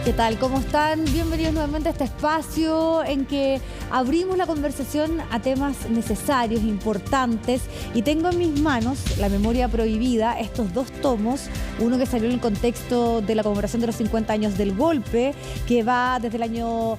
¿Qué tal? ¿Cómo están? Bienvenidos nuevamente a este espacio en que abrimos la conversación a temas necesarios, importantes, y tengo en mis manos La Memoria Prohibida, estos dos tomos, uno que salió en el contexto de la conmemoración de los 50 años del golpe, que va desde el año...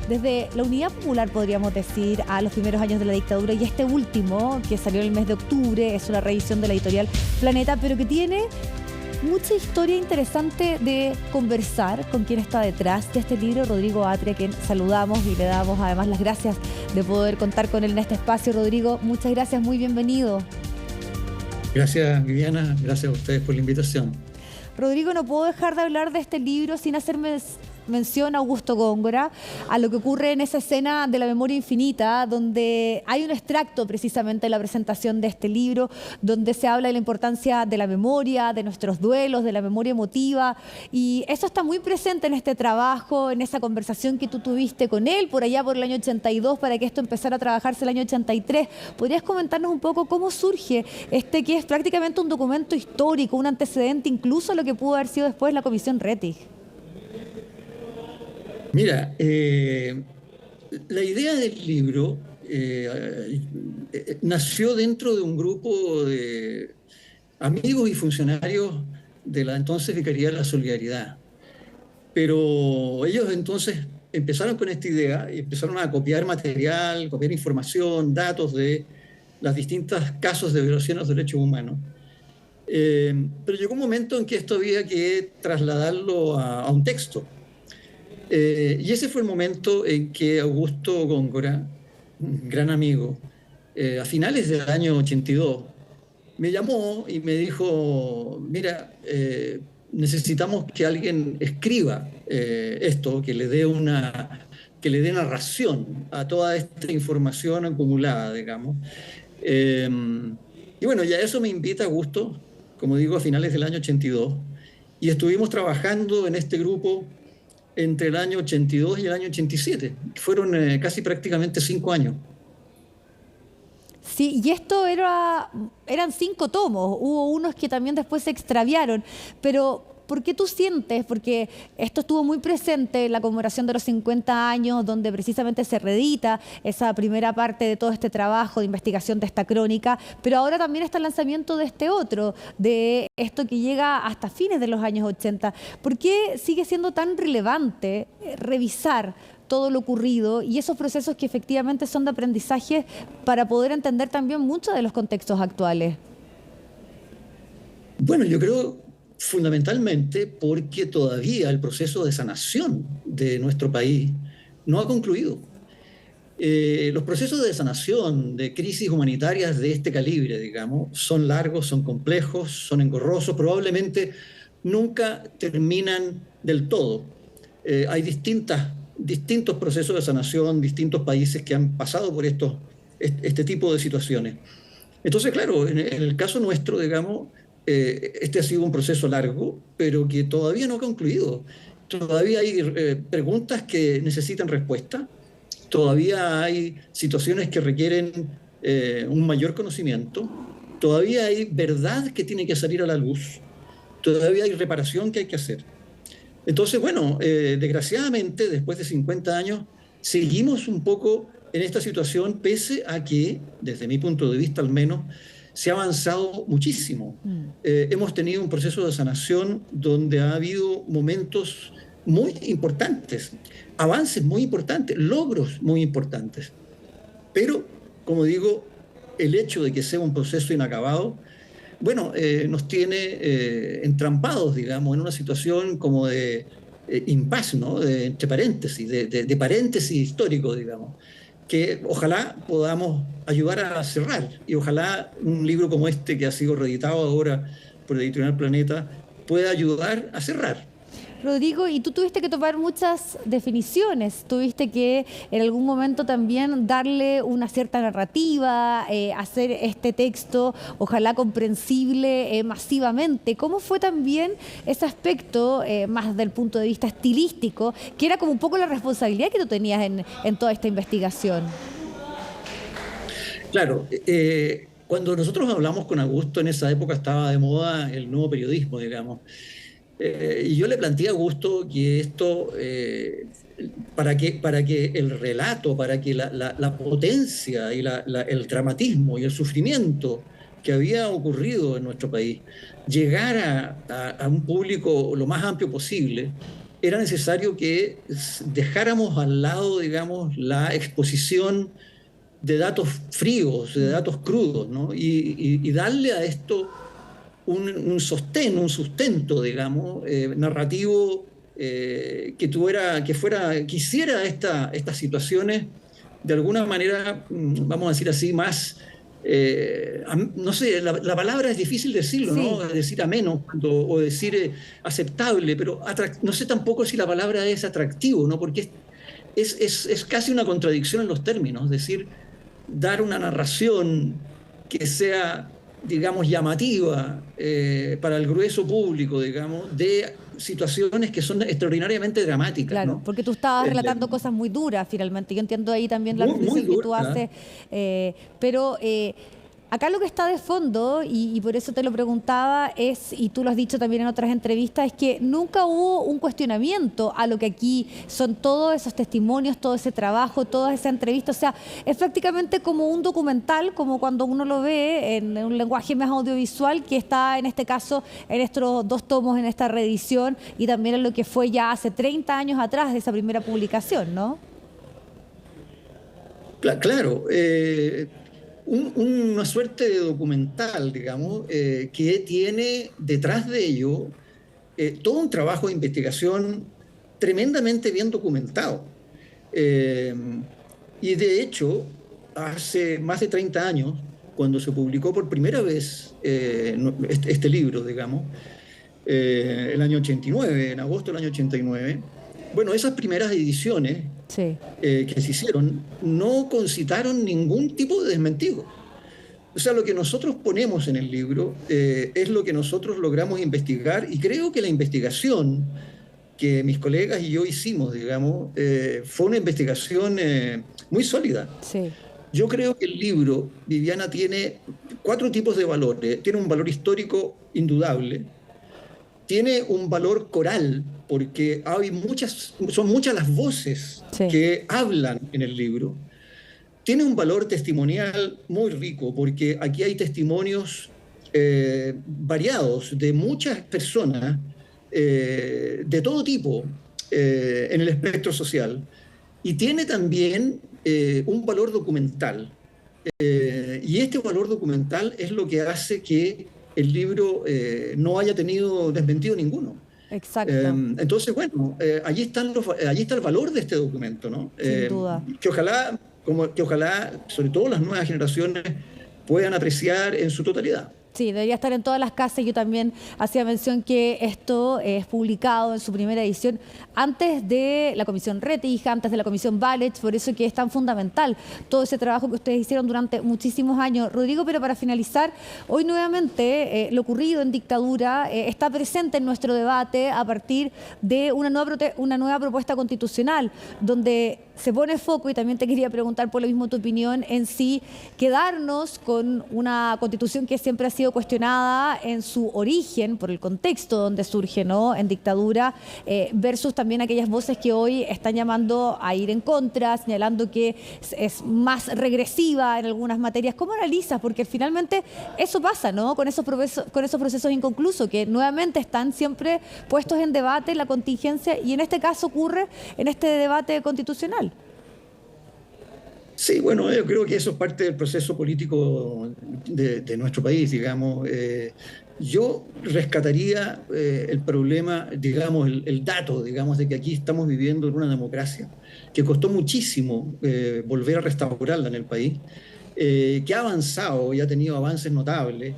desde la Unidad Popular, podríamos decir, a los primeros años de la dictadura, y este último, que salió en el mes de octubre, es una reedición de la editorial Planeta, pero que tiene mucha historia interesante de conversar con quien está detrás de este libro, Rodrigo Atria, a quien saludamos y le damos además las gracias de poder contar con él en este espacio. Rodrigo, muchas gracias, muy bienvenido. Gracias, Viviana, gracias a ustedes por la invitación. Rodrigo, no puedo dejar de hablar de este libro sin hacerme mención a Augusto Góngora, a lo que ocurre en esa escena de La Memoria Infinita, donde hay un extracto precisamente de la presentación de este libro, donde se habla de la importancia de la memoria, de nuestros duelos, de la memoria emotiva, y eso está muy presente en este trabajo, en esa conversación que tú tuviste con él por allá por el año 82 para que esto empezara a trabajarse el año 83. ¿Podrías comentarnos un poco cómo surge este que es prácticamente un documento histórico, un antecedente incluso a lo que pudo haber sido después la Comisión Rettig? Mira, la idea del libro nació dentro de un grupo de amigos y funcionarios de la entonces Vicaría de la Solidaridad. Pero ellos entonces empezaron con esta idea y empezaron a copiar material, copiar información, datos de los distintos casos de violación de los derechos humanos. Pero llegó un momento en que esto había que trasladarlo a un texto. Y ese fue el momento en que Augusto Góngora, un gran amigo, a finales del año 82, me llamó y me dijo, mira, necesitamos que alguien escriba esto, que le dé narración a toda esta información acumulada, digamos. Y bueno, ya eso me invita Augusto, como digo, a finales del año 82, y estuvimos trabajando en este grupo entre el año 82 y el año 87. Fueron casi prácticamente 5 años. Sí, y esto eran 5 tomos, hubo unos que también después se extraviaron, pero ¿por qué tú sientes? Porque esto estuvo muy presente en la conmemoración de los 50 años, donde precisamente se reedita esa primera parte de todo este trabajo de investigación de esta crónica, pero ahora también está el lanzamiento de este otro, de esto que llega hasta fines de los años 80. ¿Por qué sigue siendo tan relevante revisar todo lo ocurrido y esos procesos que efectivamente son de aprendizaje para poder entender también muchos de los contextos actuales? Bueno, yo creo fundamentalmente porque todavía el proceso de sanación de nuestro país no ha concluido. Los procesos de sanación de crisis humanitarias de este calibre, digamos, son largos, son complejos, son engorrosos, probablemente nunca terminan del todo. Hay distintos procesos de sanación, distintos países que han pasado por este tipo de situaciones. Entonces, claro, en el caso nuestro, digamos, este ha sido un proceso largo, pero que todavía no ha concluido. Todavía hay preguntas que necesitan respuesta, todavía hay situaciones que requieren un mayor conocimiento, todavía hay verdad que tiene que salir a la luz, todavía hay reparación que hay que hacer. Entonces, bueno, desgraciadamente, después de 50 años, seguimos un poco en esta situación, pese a que, desde mi punto de vista al menos, se ha avanzado muchísimo. Hemos tenido un proceso de sanación donde ha habido momentos muy importantes, avances muy importantes, logros muy importantes. Pero, como digo, el hecho de que sea un proceso inacabado, bueno, nos tiene entrampados, digamos, en una situación como de impasse, ¿no? Entre paréntesis, de paréntesis histórico, digamos, que ojalá podamos ayudar a cerrar, y ojalá un libro como este, que ha sido reeditado ahora por la editorial Planeta, pueda ayudar a cerrar. Rodrigo, y tú tuviste que tomar muchas definiciones, tuviste que en algún momento también darle una cierta narrativa, hacer este texto ojalá comprensible masivamente. ¿Cómo fue también ese aspecto, más del punto de vista estilístico, que era como un poco la responsabilidad que tú tenías en toda esta investigación? Claro, cuando nosotros hablamos con Augusto, en esa época estaba de moda el nuevo periodismo, digamos. Y yo le planteé a Augusto que esto, para que el relato, para que la potencia y el dramatismo y el sufrimiento que había ocurrido en nuestro país llegara a un público lo más amplio posible, era necesario que dejáramos al lado, digamos, la exposición de datos fríos, de datos crudos, ¿no? Y darle a esto un sostén, un sustento, digamos, narrativo que hiciera estas situaciones de alguna manera, vamos a decir así, más, no sé, la palabra es difícil decirlo, Sí. ¿no? Decir ameno o decir aceptable, pero no sé tampoco si la palabra es atractivo, ¿no? Porque es casi una contradicción en los términos, es decir, dar una narración que sea, digamos, llamativa para el grueso público, digamos, de situaciones que son extraordinariamente dramáticas, Claro, ¿no? porque tú estabas relatando cosas muy duras finalmente. Yo entiendo ahí también la Muy, muy reflexión que tú dura. haces, pero acá lo que está de fondo, y por eso te lo preguntaba, y tú lo has dicho también en otras entrevistas, es que nunca hubo un cuestionamiento a lo que aquí son todos esos testimonios, todo ese trabajo, todas esas entrevistas. O sea, es prácticamente como un documental, como cuando uno lo ve en un lenguaje más audiovisual, que está en este caso en estos 2 tomos, en esta reedición, y también en lo que fue ya hace 30 años atrás de esa primera publicación, ¿no? Claro, una suerte de documental, digamos, que tiene detrás de ello todo un trabajo de investigación tremendamente bien documentado. Eh, y de hecho, hace más de 30 años, cuando se publicó por primera vez este libro, digamos, el año 89, en agosto del año 89, bueno, esas primeras ediciones Sí. que se hicieron no concitaron ningún tipo de desmentido. O sea, lo que nosotros ponemos en el libro es lo que nosotros logramos investigar, y creo que la investigación que mis colegas y yo hicimos, digamos, fue una investigación muy sólida. Sí. Yo creo que el libro, Viviana, tiene 4 tipos de valores. Tiene un valor histórico indudable, tiene un valor coral, porque son muchas las voces Sí. que hablan en el libro. Tiene un valor testimonial muy rico, porque aquí hay testimonios variados de muchas personas de todo tipo en el espectro social. Y tiene también un valor documental. Y este valor documental es lo que hace que el libro no haya tenido desmentido ninguno. Exacto. Entonces, bueno, allí está el valor de este documento, ¿no? Sin duda. Que ojalá, sobre todo las nuevas generaciones, puedan apreciar en su totalidad. Sí, debería estar en todas las casas. Yo también hacía mención que esto es publicado en su primera edición antes de la Comisión Rettig, antes de la Comisión Valech, por eso que es tan fundamental todo ese trabajo que ustedes hicieron durante muchísimos años. Rodrigo, pero para finalizar, hoy nuevamente lo ocurrido en dictadura está presente en nuestro debate a partir de una nueva propuesta constitucional, donde se pone foco, y también te quería preguntar por lo mismo tu opinión, en si quedarnos con una constitución que siempre ha sido cuestionada en su origen, por el contexto donde surge, ¿no?, en dictadura, versus también aquellas voces que hoy están llamando a ir en contra, señalando que es más regresiva en algunas materias. ¿Cómo analizas? Porque finalmente eso pasa, ¿no?, con esos procesos inconclusos, que nuevamente están siempre puestos en debate la contingencia, y en este caso ocurre en este debate constitucional. Sí, bueno, yo creo que eso es parte del proceso político de nuestro país, digamos. Yo rescataría el problema, digamos, el dato, digamos, de que aquí estamos viviendo en una democracia que costó muchísimo volver a restaurarla en el país, que ha avanzado y ha tenido avances notables,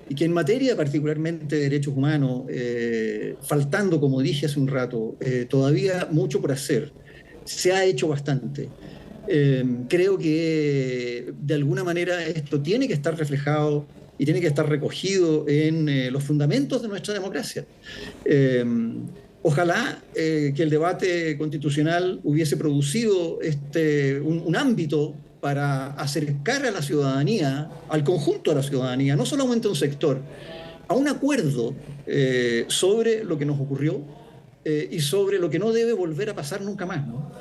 y que en materia particularmente de derechos humanos, faltando, como dije hace un rato, todavía mucho por hacer. Se ha hecho bastante. Creo que de alguna manera esto tiene que estar reflejado y tiene que estar recogido en los fundamentos de nuestra democracia. Ojalá que el debate constitucional hubiese producido un ámbito para acercar a la ciudadanía, al conjunto de la ciudadanía, no solamente a un sector, a un acuerdo sobre lo que nos ocurrió y sobre lo que no debe volver a pasar nunca más, ¿no?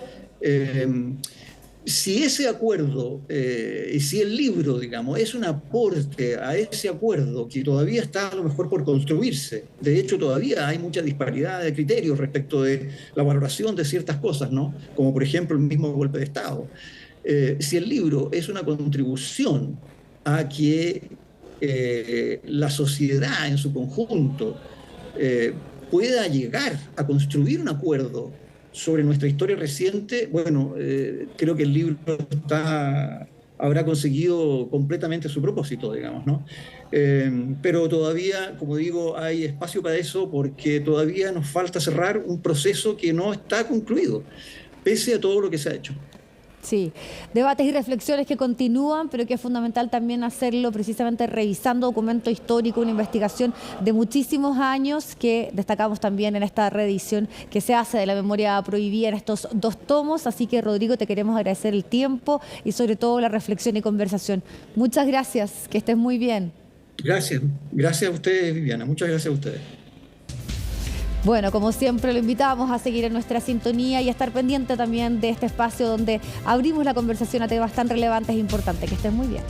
Si ese acuerdo y si el libro, digamos, es un aporte a ese acuerdo que todavía está a lo mejor por construirse, de hecho todavía hay mucha disparidad de criterios respecto de la valoración de ciertas cosas, ¿no? Como por ejemplo el mismo golpe de Estado. Si el libro es una contribución a que la sociedad en su conjunto pueda llegar a construir un acuerdo sobre nuestra historia reciente, bueno, creo que el libro habrá conseguido completamente su propósito, digamos, ¿no? Pero todavía, como digo, hay espacio para eso porque todavía nos falta cerrar un proceso que no está concluido, pese a todo lo que se ha hecho. Sí, debates y reflexiones que continúan, pero que es fundamental también hacerlo precisamente revisando documento histórico, una investigación de muchísimos años que destacamos también en esta reedición que se hace de la memoria prohibida en estos 2 tomos. Así que, Rodrigo, te queremos agradecer el tiempo y sobre todo la reflexión y conversación. Muchas gracias, que estés muy bien. Gracias, gracias a ustedes, Viviana, muchas gracias a ustedes. Bueno, como siempre lo invitamos a seguir en nuestra sintonía y a estar pendiente también de este espacio donde abrimos la conversación a temas tan relevantes e importantes. Que estén muy bien.